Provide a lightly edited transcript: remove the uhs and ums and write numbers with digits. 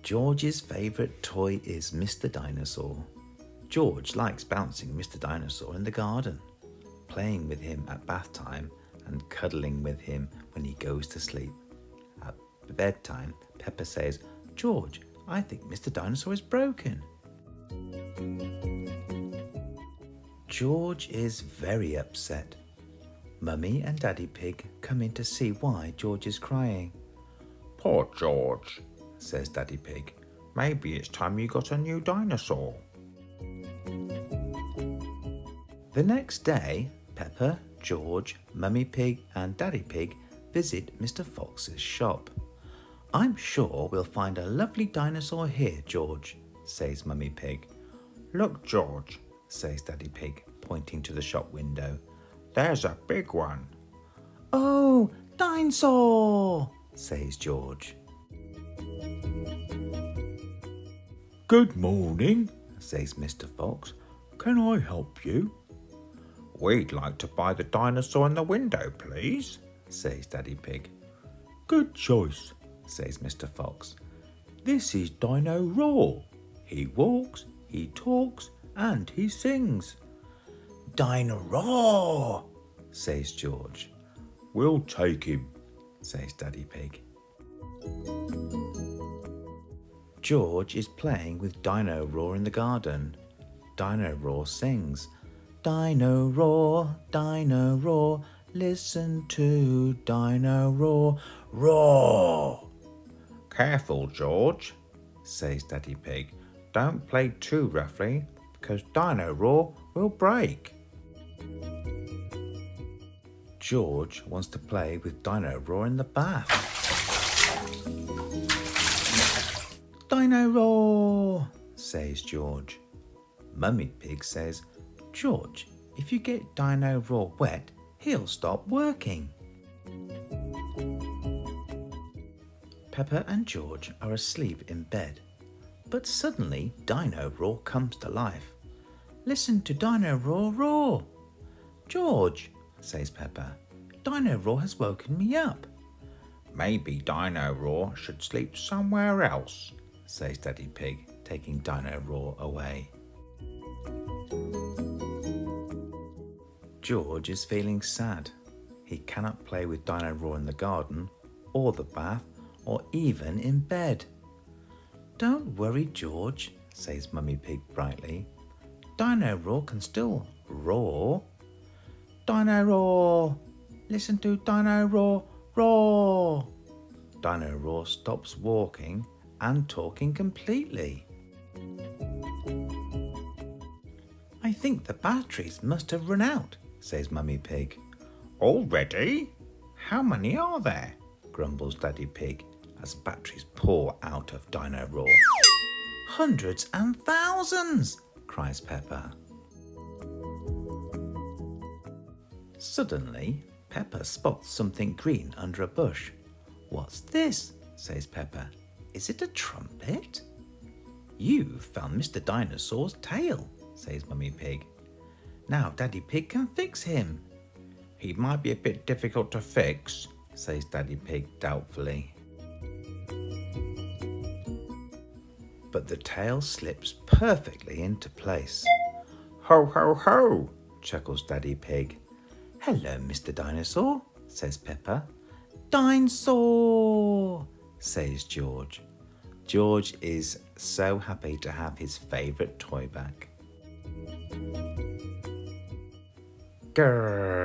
George's favourite toy is Mr. Dinosaur. George likes bouncing Mr. Dinosaur in the garden, playing with him at bath time and cuddling with him when he goes to sleep. At bedtime, Peppa says, "George, I think Mr. Dinosaur is broken." George is very upset. Mummy and Daddy Pig come in to see why George is crying. "Poor George," says Daddy Pig. "Maybe it's time you got a new dinosaur." The next day, Peppa, George, Mummy Pig and Daddy Pig visit Mr. Fox's shop. "I'm sure we'll find a lovely dinosaur here, George," says Mummy Pig. "Look, George," says Daddy Pig, pointing to the shop window. "There's a big one." "Oh, dinosaur!" says George. "Good morning," says Mr. Fox. "Can I help you?" "We'd like to buy the dinosaur in the window, please," says Daddy Pig. "Good choice," says Mr. Fox. "This is Dino Roar. He walks, he talks, and he sings." "Dino Roar," says George. "We'll take him," says Daddy Pig. George is playing with Dino Roar in the garden. Dino Roar sings, "Dino Roar, Dino Roar, listen to Dino Roar, roar." "Careful, George," says Daddy Pig. "Don't play too roughly, because Dino Roar will break." George wants to play with Dino Roar in the bath. "Dino Roar," says George. Mummy Pig says, "George, if you get Dino Roar wet, he'll stop working." Peppa and George are asleep in bed, but suddenly Dino Roar comes to life. "Listen to Dino Roar roar." "George," says Peppa, "Dino Roar has woken me up." "Maybe Dino Roar should sleep somewhere else," says Daddy Pig, taking Dino Roar away. George is feeling sad. He cannot play with Dino Roar in the garden, or the bath, or even in bed. "Don't worry, George," says Mummy Pig brightly. "Dino Roar can still roar. Dino Roar! Listen to Dino Roar, roar!" Dino Roar stops walking and talking completely. "I think the batteries must have run out," says Mummy Pig. "Already? How many are there?" grumbles Daddy Pig as batteries pour out of Dino Roar. "Hundreds and thousands!" cries Peppa. Suddenly, Peppa spots something green under a bush. "What's this?" says Peppa. "Is it a trumpet?" "You've found Mr. Dinosaur's tail," says Mummy Pig. "Now Daddy Pig can fix him." "He might be a bit difficult to fix," says Daddy Pig doubtfully. But the tail slips perfectly into place. "Ho, ho, ho!" chuckles Daddy Pig. "Hello, Mr. Dinosaur," says Peppa. "Dinosaur," says George. George is so happy to have his favourite toy back. Grrr.